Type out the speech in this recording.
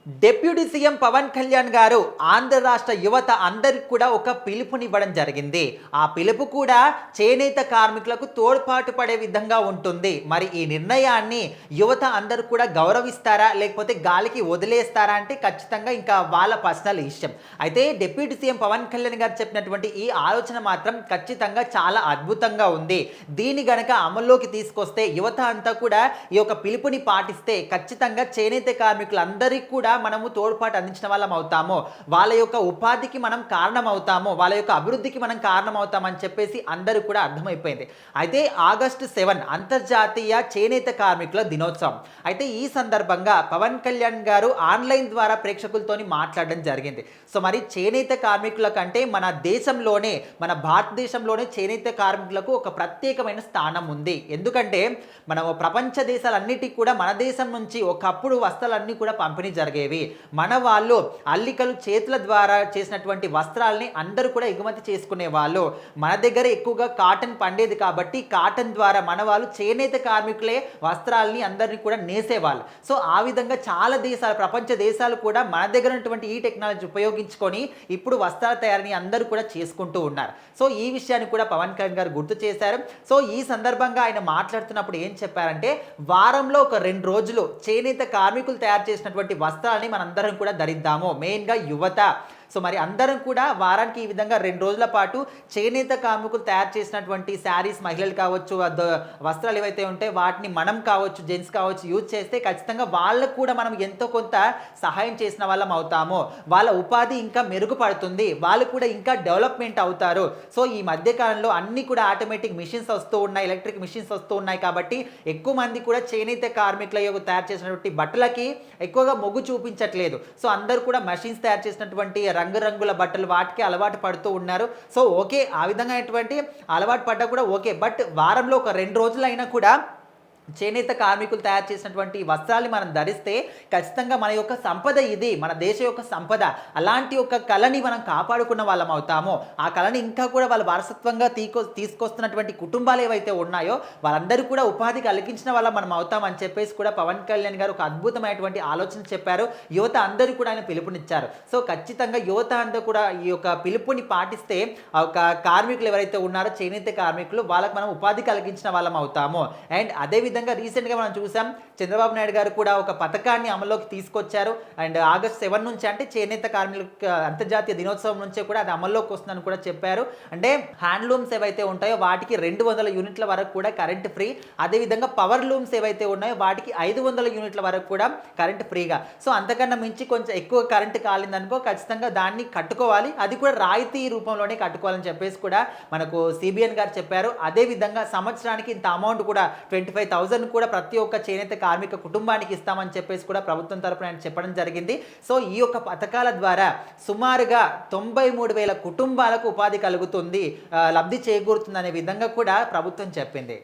Deputy CM Pawan Kalyan గారు ఆంధ్ర రాష్ట్ర యువత అందరికి కూడా ఒక పిలుపునివ్వడం జరిగింది. ఆ పిలుపు కూడా చేనేత కార్మికులకు తోడ్పాటు పడే విధంగా ఉంటుంది. మరి ఈ నిర్ణయాన్ని యువత అందరూ కూడా గౌరవిస్తారా, లేకపోతే గాలికి వదిలేస్తారా అంటే ఖచ్చితంగా ఇంకా వాళ్ళ పర్సనల్ ఇష్టం. అయితే డిప్యూటీ సీఎం పవన్ కళ్యాణ్ గారు చెప్పినటువంటి ఈ ఆలోచన మాత్రం ఖచ్చితంగా చాలా అద్భుతంగా ఉంది. దీన్ని గనక అమల్లోకి తీసుకొస్తే యువత అంతా కూడా ఈ యొక్క పిలుపుని పాటిస్తే ఖచ్చితంగా చేనేత కార్మికులందరికీ కూడా మనము తోడ్పాటు అందించిన వాళ్ళం అవుతాము. వాళ్ళ యొక్క ఉపాధికి మనం కారణం అవుతాము, వాళ్ళ యొక్క అభివృద్ధికి మనం కారణం అవుతామని చెప్పేసి అందరూ కూడా అర్థమైపోయింది. అయితే ఆగస్టు 7 అంతర్జాతీయ చేనేత కార్మికుల దినోత్సవం. అయితే ఈ సందర్భంగా పవన్ కళ్యాణ్ గారు ఆన్లైన్ ద్వారా ప్రేక్షకులతోని మాట్లాడడం జరిగింది. సో మరి చేనేత కార్మికుల కంటే మన దేశంలోనే, మన భారతదేశంలోనే చేనేత కార్మికులకు ఒక ప్రత్యేకమైన స్థానం ఉంది. ఎందుకంటే మనం ప్రపంచ దేశాలన్నిటికీ కూడా మన దేశం నుంచి ఒకప్పుడు వస్త్రాలన్నీ కూడా పంపిణీ జరిగేవి. మన వాళ్ళు అల్లికలు చేతుల ద్వారా చేసినటువంటి వస్త్రాలని అందరూ కూడా ఎగుమతి చేసుకునే వాళ్ళు. మన దగ్గర ఎక్కువగా కాటన్ పండేది కాబట్టి కాటన్ ద్వారా మన వాళ్ళు చేనేత కార్మికులే వస్త్రాలని అందరినీ కూడా నేసేవాళ్ళు. సో ఆ విధంగా చాలా దేశాలు, ప్రపంచ దేశాలు కూడా మన దగ్గర ఉన్నటువంటి ఈ టెక్నాలజీ ఉపయోగించుకొని ఇప్పుడు వస్త్రాల తయారీని అందరూ కూడా చేసుకుంటూ ఉన్నారు. సో ఈ విషయాన్ని కూడా పవన్ కళ్యాణ్ గారు గుర్తు చేశారు. సో ఈ సందర్భంగా ఆయన మాట్లాడుతున్నప్పుడు ఏం చెప్పారంటే, వారంలో ఒక 2 రోజులు చేనేత కార్మికులు తయారు చేసినటువంటి వస్త్రాలని మనందరం కూడా ధరిద్దాము, మెయిన్గా యువత. సో మరి అందరం కూడా వారానికి ఈ విధంగా 2 రోజుల పాటు చేనేత కార్మికులు తయారు చేసినటువంటి శారీస్, మహిళలు కావచ్చు, వస్త్రాలు ఏవైతే ఉంటాయో వాటిని మనం కావచ్చు, జెంట్స్ కావచ్చు యూజ్ చేస్తే ఖచ్చితంగా వాళ్ళకు కూడా మనం ఎంతో కొంత సహాయం చేసిన వాళ్ళం అవుతాము. వాళ్ళ ఉపాధి ఇంకా మెరుగుపడుతుంది, వాళ్ళు కూడా ఇంకా డెవలప్మెంట్ అవుతారు. సో ఈ మధ్యకాలంలో అన్ని కూడా ఆటోమేటిక్ మిషన్స్ వస్తూ ఉన్నాయి, ఎలక్ట్రిక్ మిషన్స్ వస్తూ ఉన్నాయి కాబట్టి ఎక్కువ మంది కూడా చేనేత కార్మికుల తయారు చేసినటువంటి బట్టలకి ఎక్కువగా మొగ్గు చూపించట్లేదు. సో అందరూ కూడా మెషిన్స్ తయారు చేసినటువంటి రంగురంగుల బట్టలు వాటికి అలవాటు పడుతూ ఉన్నారు. సో ఓకే, ఆ విధంగా అలవాటు పడ్డా కూడా ఓకే. బట్ వారంలో ఒక 2 రోజులైనా కూడా చేనేత కార్మికులు తయారు చేసినటువంటి వస్త్రాలు మనం ధరిస్తే ఖచ్చితంగా మన యొక్క సంపద ఇది, మన దేశ యొక్క సంపద. అలాంటి ఒక కళని మనం కాపాడుకున్న వాళ్ళం అవుతాము. ఆ కళని ఇంకా కూడా వాళ్ళ వారసత్వంగా తీసుకొస్తున్నటువంటి కుటుంబాలు ఏవైతే ఉన్నాయో వాళ్ళందరూ కూడా ఉపాధి కలిగించిన వాళ్ళం మనం అవుతామని చెప్పేసి కూడా పవన్ కళ్యాణ్ గారు ఒక అద్భుతమైనటువంటి ఆలోచన చెప్పారు. యువత అందరూ కూడా ఆయన పిలుపునిచ్చారు. సో ఖచ్చితంగా యువత అందరూ కూడా ఈ యొక్క పిలుపుని పాటిస్తే ఒక కార్మికులు ఎవరైతే ఉన్నారో చేనేత కార్మికులు, వాళ్ళకి మనం ఉపాధి కలిగించిన వాళ్ళం అవుతాము. అండ్ అదేవిధంగా రీసెంట్గా మనం చూసాం, చంద్రబాబు నాయుడు గారు కూడా ఒక పథకాన్ని అమల్లోకి తీసుకొచ్చారు. అండ్ ఆగస్ట్ 7 నుంచి అంటే చేనేత కార్మికుల అంతర్జాతీయ దినోత్సవం నుంచే కూడా అది అమల్లోకి వస్తుందని కూడా చెప్పారు. అంటే హ్యాండ్లూమ్స్ ఏవైతే ఉంటాయో వాటికి 200 యూనిట్ల వరకు కూడా కరెంట్ ఫ్రీ. అదేవిధంగా పవర్ లూమ్స్ ఏవైతే ఉన్నాయో వాటికి 500 యూనిట్ల వరకు కూడా కరెంట్ ఫ్రీగా. సో అంతకన్నా మించి కొంచెం ఎక్కువ కరెంట్ కాలిందనుకో ఖచ్చితంగా దాన్ని కట్టుకోవాలి, అది కూడా రాయితీ రూపంలోనే కట్టుకోవాలని చెప్పేసి కూడా మనకు సిబిఎన్ గారు చెప్పారు. అదేవిధంగా సంవత్సరానికి ఇంత అమౌంట్ కూడా 25,000 కూడా ప్రతి ఒక్క చేనేత కార్మిక కుటుంబానికి ఇస్తామని చెప్పేసి కూడా ప్రభుత్వం తరపున ఆయన చెప్పడం జరిగింది. సో ఈ యొక్క పథకాల ద్వారా సుమారుగా 93,000 కుటుంబాలకు ఉపాధి కలుగుతుంది, లబ్ధి చేకూరుతుంది అనే విధంగా కూడా ప్రభుత్వం చెప్పింది.